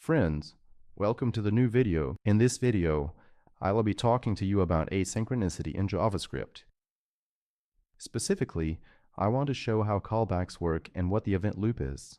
Friends, welcome to the new video. In this video, I will be talking to you about asynchronicity in JavaScript. Specifically, I want to show how callbacks work and what the event loop is.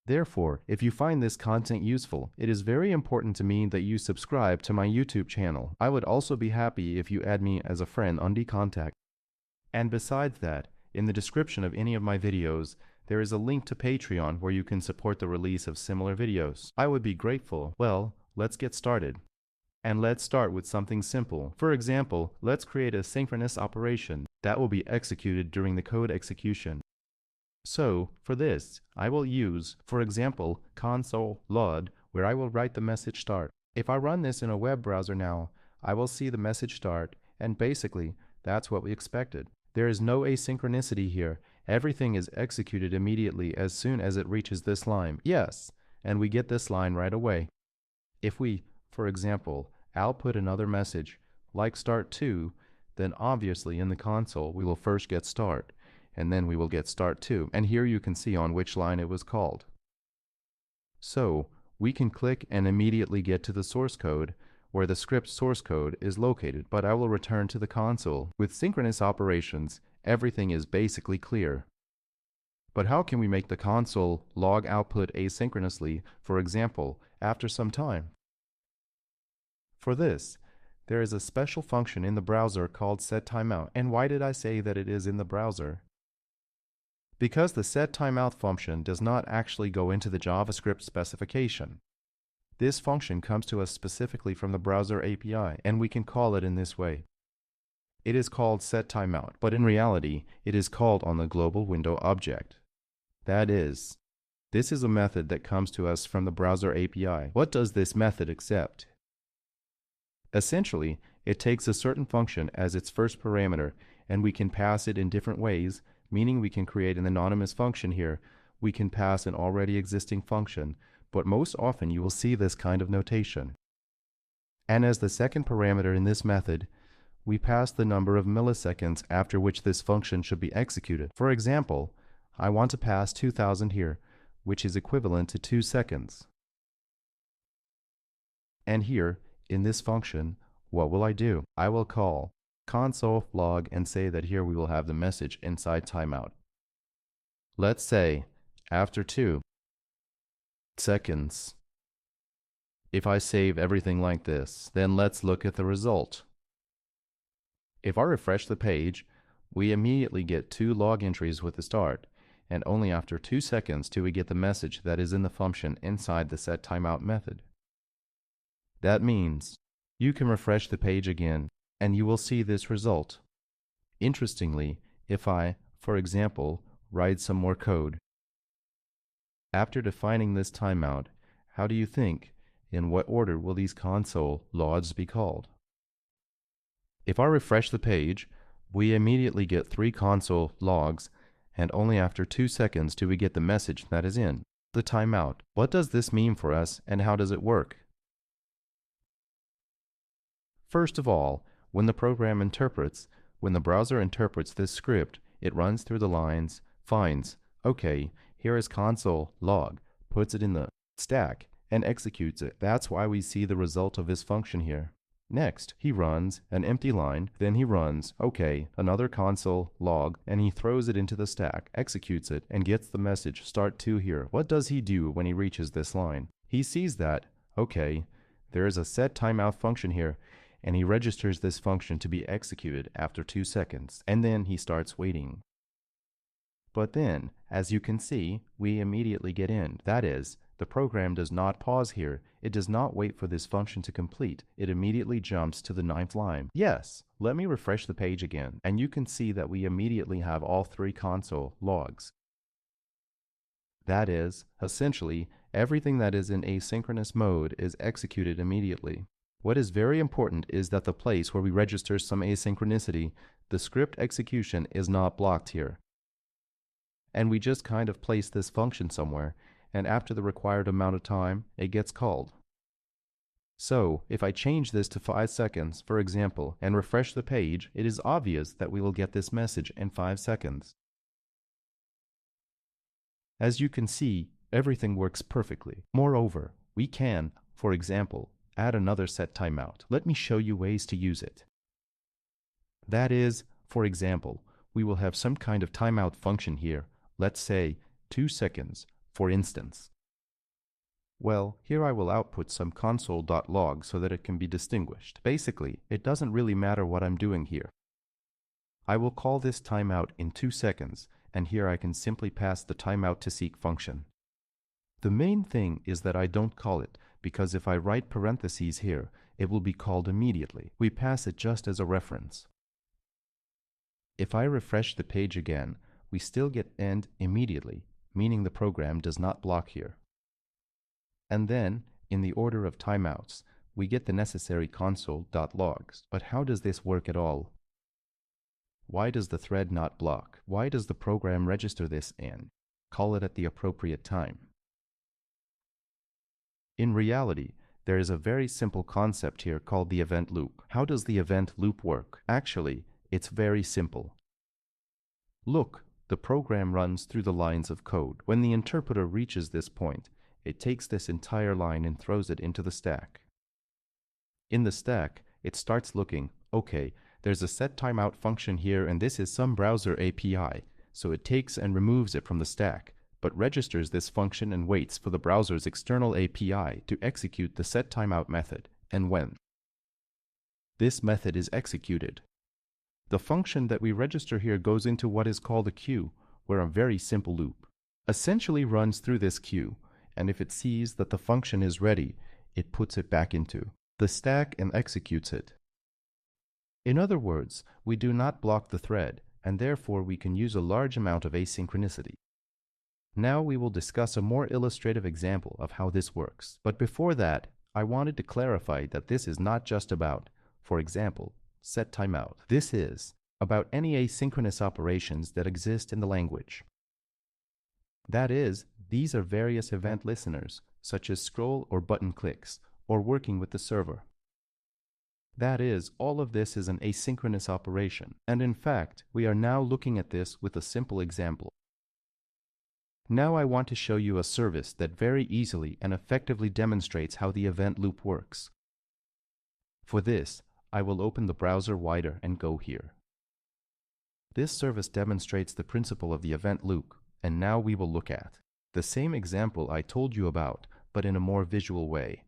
Therefore, if you find this content useful, it is very important to me that you subscribe to my YouTube channel. I would also be happy if you add me as a friend on the contact. And besides that, in the description of any of my videos, there is a link to Patreon where you can support the release of similar videos. I would be grateful. Well, let's get started. And let's start with something simple. For example, let's create a synchronous operation that will be executed during the code execution. So, for this, I will use, for example, console log, where I will write the message start. If I run this in a web browser now, I will see the message start, and basically, that's what we expected. There is no asynchronicity here. Everything is executed immediately as soon as it reaches this line. Yes, and we get this line right away. If we, for example, output another message, like start2, then obviously in the console we will first get start, and then we will get start2, and here you can see on which line it was called. So, we can click and immediately get to the source code, where the script source code is located, but I will return to the console. With synchronous operations, everything is basically clear. But how can we make the console log output asynchronously, for example, after some time? For this, there is a special function in the browser called SetTimeout. And why did I say that it is in the browser? Because the SetTimeout function does not actually go into the JavaScript specification. This function comes to us specifically from the browser API, and we can call it in this way. It is called SetTimeout, but in reality, it is called on the global window object. That is, this is a method that comes to us from the browser API. What does this method accept? Essentially, it takes a certain function as its first parameter, and we can pass it in different ways, meaning we can create an anonymous function here. We can pass an already existing function, but most often you will see this kind of notation. And as the second parameter in this method, we pass the number of milliseconds after which this function should be executed. For example, I want to pass 2000 here, which is equivalent to 2 seconds. And here, in this function, what will I do? I will call console log and say that here we will have the message inside timeout. Let's say, after 2 seconds. If I save everything like this, then let's look at the result. If I refresh the page, we immediately get 2 log entries with the start, and only after 2 seconds do we get the message that is in the function inside the setTimeout method. That means you can refresh the page again, and you will see this result. Interestingly, if I, for example, write some more code, after defining this timeout, how do you think, in what order will these console logs be called? If I refresh the page, we immediately get 3 console logs, and only after 2 seconds do we get the message that is in the timeout. What does this mean for us, and how does it work? First of all, when the browser interprets this script, it runs through the lines, finds, okay, here is console log, puts it in the stack, and executes it. That's why we see the result of this function here. Next, he runs an empty line, then he runs, okay, another console log, and he throws it into the stack, executes it, and gets the message start2 here. What does he do when he reaches this line? He sees that, okay, there is a setTimeout function here, and he registers this function to be executed after 2 seconds, and then he starts waiting. But then, as you can see, we immediately get in. That is, the program does not pause here. It does not wait for this function to complete. It immediately jumps to the 9th line. Yes, let me refresh the page again, and you can see that we immediately have all 3 console logs. That is, essentially, everything that is in asynchronous mode is executed immediately. What is very important is that the place where we register some asynchronicity, the script execution is not blocked here. And we just kind of place this function somewhere, and after the required amount of time, it gets called. So, if I change this to 5 seconds, for example, and refresh the page, it is obvious that we will get this message in 5 seconds. As you can see, everything works perfectly. Moreover, we can, for example, add another setTimeout. Let me show you ways to use it. That is, for example, we will have some kind of timeout function here, let's say 2 seconds, for instance. Well, here I will output some console.log so that it can be distinguished. Basically, it doesn't really matter what I'm doing here. I will call this timeout in 2 seconds, and here I can simply pass the timeout to seek function. The main thing is that I don't call it, because if I write parentheses here, it will be called immediately. We pass it just as a reference. If I refresh the page again, we still get end immediately, meaning the program does not block here. And then, in the order of timeouts, we get the necessary console.logs. But how does this work at all? Why does the thread not block? Why does the program register this and call it at the appropriate time? In reality, there is a very simple concept here called the event loop. How does the event loop work? Actually, it's very simple. Look, the program runs through the lines of code. When the interpreter reaches this point, it takes this entire line and throws it into the stack. In the stack, it starts looking, okay, there's a setTimeout function here and this is some browser API, so it takes and removes it from the stack, but registers this function and waits for the browser's external API to execute the setTimeout method, and when this method is executed, the function that we register here goes into what is called a queue, where a very simple loop essentially runs through this queue, and if it sees that the function is ready, it puts it back into the stack and executes it. In other words, we do not block the thread, and therefore we can use a large amount of asynchronicity. Now we will discuss a more illustrative example of how this works. But before that, I wanted to clarify that this is not just about, for example, setTimeout. This is about any asynchronous operations that exist in the language. That is, these are various event listeners, such as scroll or button clicks, or working with the server. That is, all of this is an asynchronous operation, and in fact, we are now looking at this with a simple example. Now I want to show you a service that very easily and effectively demonstrates how the event loop works. For this, I will open the browser wider and go here. This service demonstrates the principle of the event loop, and now we will look at the same example I told you about, but in a more visual way.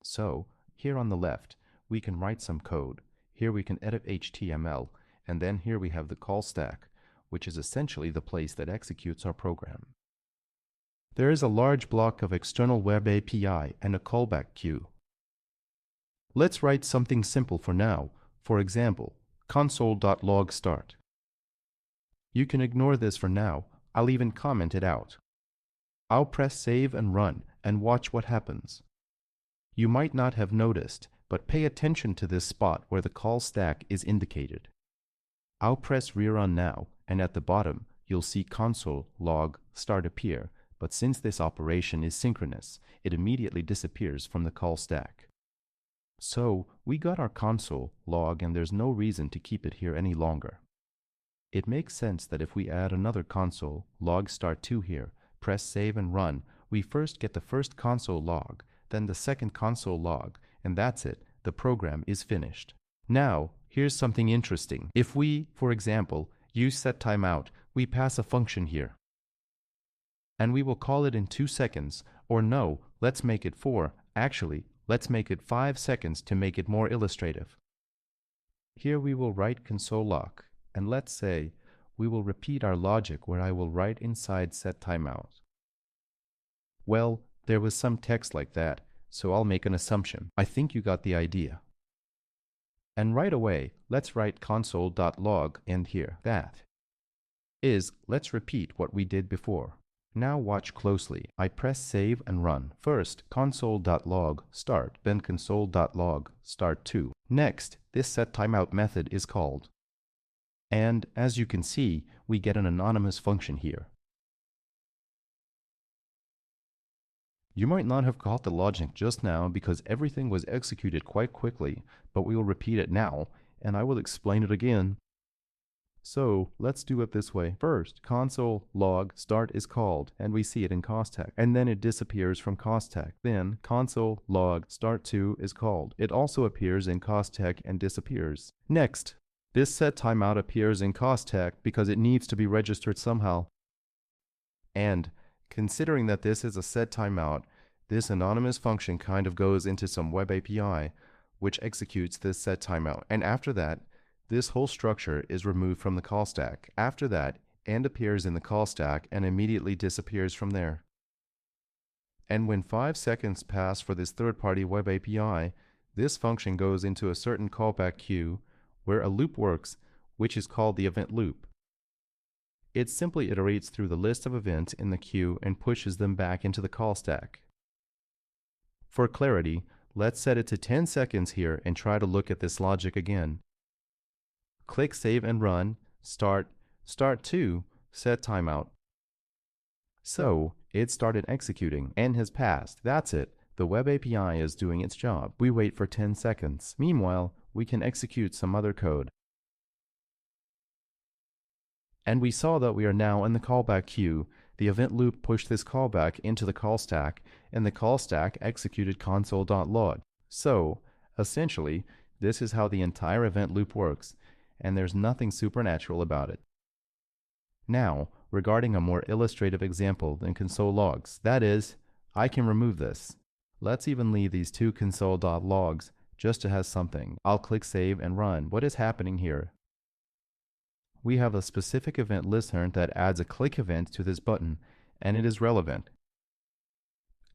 So, here on the left, we can write some code. Here we can edit HTML, and then here we have the call stack, which is essentially the place that executes our program. There is a large block of external web API and a callback queue. Let's write something simple for now. For example, console.log start. You can ignore this for now. I'll even comment it out. I'll press save and run and watch what happens. You might not have noticed, but pay attention to this spot where the call stack is indicated. I'll press rerun now, and at the bottom, you'll see console log start appear, but since this operation is synchronous, it immediately disappears from the call stack. So, we got our console log and there's no reason to keep it here any longer. It makes sense that if we add another console log start2 here, press save and run, we first get the first console log, then the second console log, and that's it, the program is finished. Now, here's something interesting. If we, for example, use setTimeout, we pass a function here. And we will call it in 2 seconds, or no, let's make it 4. Actually, let's make it 5 seconds to make it more illustrative. Here we will write console log, and let's say we will repeat our logic where I will write inside setTimeout. Well, there was some text like that, so I'll make an assumption. I think you got the idea. And right away, let's write console.log end here. That is, let's repeat what we did before. Now watch closely. I press save and run. First, console.log start, then console.log start2. Next, this setTimeout method is called. And as you can see, we get an anonymous function here. You might not have caught the logic just now because everything was executed quite quickly, but we will repeat it now, and I will explain it again. So let's do it this way. First, console log start is called, and we see it in callstack, and then it disappears from callstack. Then console log start2 is called. It also appears in callstack and disappears. Next, this SetTimeout appears in callstack because it needs to be registered somehow. And considering that this is a SetTimeout, this anonymous function kind of goes into some web API, which executes this SetTimeout. And after that, this whole structure is removed from the call stack. After that, and appears in the call stack and immediately disappears from there. And when 5 seconds pass for this third-party web API, this function goes into a certain callback queue where a loop works, which is called the event loop. It simply iterates through the list of events in the queue and pushes them back into the call stack. For clarity, let's set it to 10 seconds here and try to look at this logic again. Click Save and Run, Start 2, SetTimeout. So, it started executing and has passed. That's it. The web API is doing its job. We wait for 10 seconds. Meanwhile, we can execute some other code. And we saw that we are now in the callback queue. The event loop pushed this callback into the call stack, and the call stack executed console.log. So, essentially, this is how the entire event loop works, and there's nothing supernatural about it. Now, regarding a more illustrative example than console logs, that is, I can remove this. Let's even leave these two console.logs just to have something. I'll click Save and Run. What is happening here? We have a specific event listener that adds a click event to this button, and it is relevant.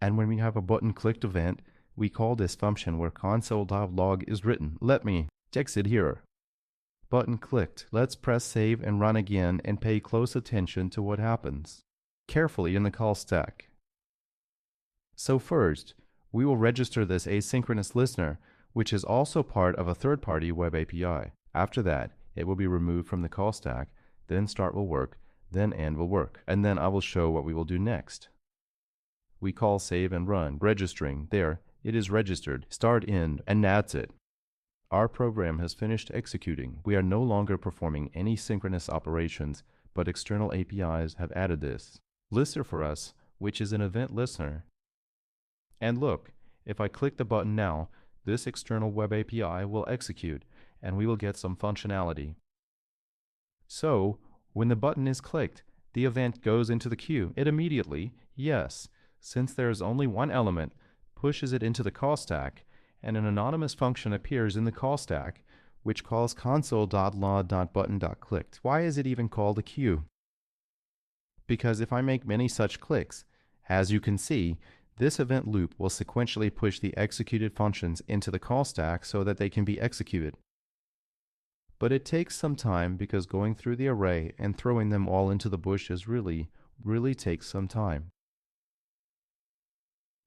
And when we have a button clicked event, we call this function where console.log is written. Let me text it here. Button clicked. Let's press Save and Run again and pay close attention to what happens. Carefully in the call stack. So first, we will register this asynchronous listener, which is also part of a third-party web API. After that, it will be removed from the call stack, then start will work, then end will work, and then I will show what we will do next. We call Save and Run, registering. There, it is registered. Start end, and that's it. Our program has finished executing. We are no longer performing any synchronous operations, but external APIs have added this listener for us, which is an event listener. And look, if I click the button now, this external web API will execute, and we will get some functionality. So, when the button is clicked, the event goes into the queue. It immediately, yes, since there is only one element, pushes it into the call stack, and an anonymous function appears in the call stack, which calls console.log.button.clicked. Why is it even called a queue? Because if I make many such clicks, as you can see, this event loop will sequentially push the executed functions into the call stack so that they can be executed. But it takes some time because going through the array and throwing them all into the bushes really takes some time.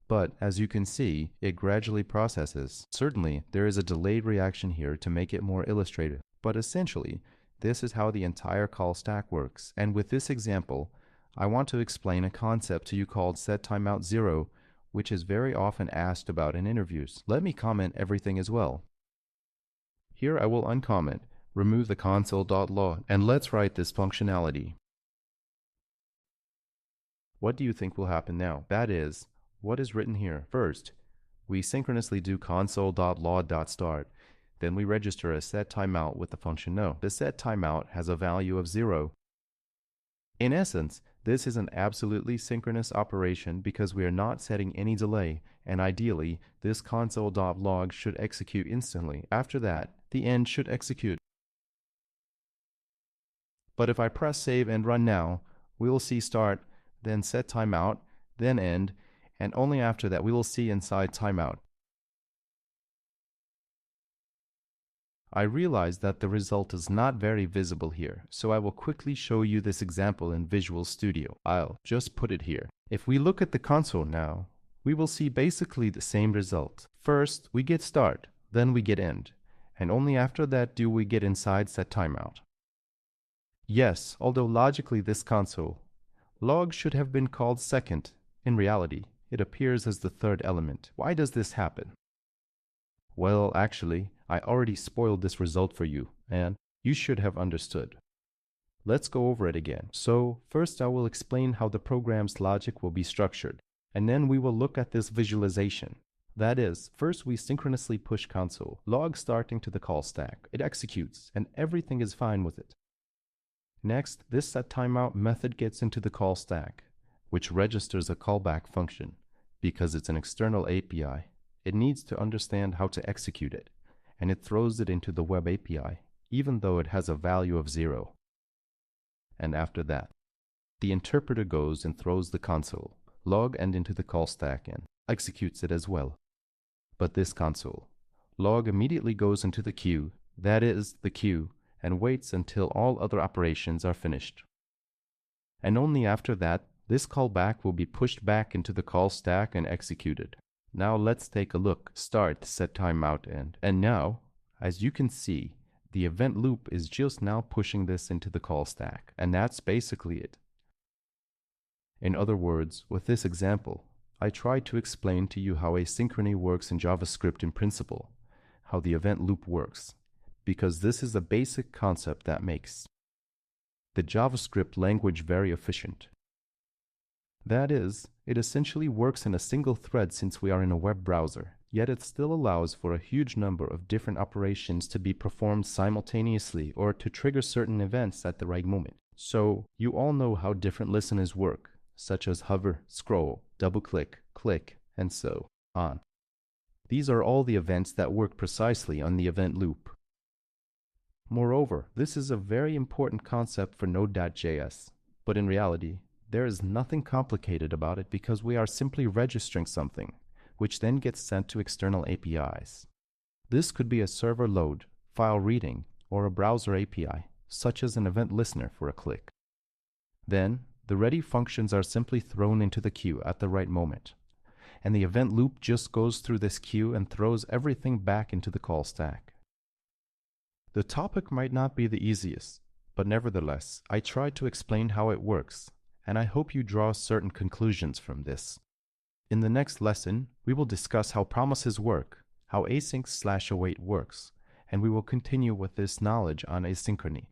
But as you can see, it gradually processes. Certainly, there is a delayed reaction here to make it more illustrative. But essentially, this is how the entire call stack works. And with this example, I want to explain a concept to you called SetTimeout 0, which is very often asked about in interviews. Let me comment everything as well. Here I will uncomment, remove the console.log, and let's write this functionality. What do you think will happen now? That is, what is written here? First, we synchronously do console.log.start. Then we register a SetTimeout with the function no. The SetTimeout has a value of 0. In essence, this is an absolutely synchronous operation because we are not setting any delay, and ideally, this console.log should execute instantly. After that, the end should execute. But if I press Save and Run now, we will see start, then SetTimeout, then end, and only after that we will see inside timeout. I realize that the result is not very visible here, so I will quickly show you this example in Visual Studio. I'll just put it here. If we look at the console now, we will see basically the same result. First, we get start, then we get end, and only after that do we get inside SetTimeout. Yes, although logically this console log should have been called second, in reality, it appears as the third element. Why does this happen? Well, actually, I already spoiled this result for you, and you should have understood. Let's go over it again. So first I will explain how the program's logic will be structured, and then we will look at this visualization. That is, first we synchronously push console, log starting to the call stack. It executes, and everything is fine with it. Next, this SetTimeout method gets into the call stack, which registers a callback function. Because it's an external API, it needs to understand how to execute it, and it throws it into the web API, even though it has a value of 0. And after that, the interpreter goes and throws the console, log and into the call stack and executes it as well. But this console, log immediately goes into the queue, that is, the queue, and waits until all other operations are finished. And only after that, this callback will be pushed back into the call stack and executed. Now let's take a look. Start SetTimeout end. And now, as you can see, the event loop is just now pushing this into the call stack, and that's basically it. In other words, with this example, I tried to explain to you how asynchrony works in JavaScript in principle, how the event loop works, because this is a basic concept that makes the JavaScript language very efficient. That is, it essentially works in a single thread since we are in a web browser, yet it still allows for a huge number of different operations to be performed simultaneously or to trigger certain events at the right moment. So, you all know how different listeners work, such as hover, scroll, double-click, click, and so on. These are all the events that work precisely on the event loop. Moreover, this is a very important concept for Node.js, but in reality, there is nothing complicated about it because we are simply registering something, which then gets sent to external APIs. This could be a server load, file reading, or a browser API, such as an event listener for a click. Then, the ready functions are simply thrown into the queue at the right moment, and the event loop just goes through this queue and throws everything back into the call stack. The topic might not be the easiest, but nevertheless, I tried to explain how it works, and I hope you draw certain conclusions from this. In the next lesson, we will discuss how promises work, how async/await works, and we will continue with this knowledge on asynchrony.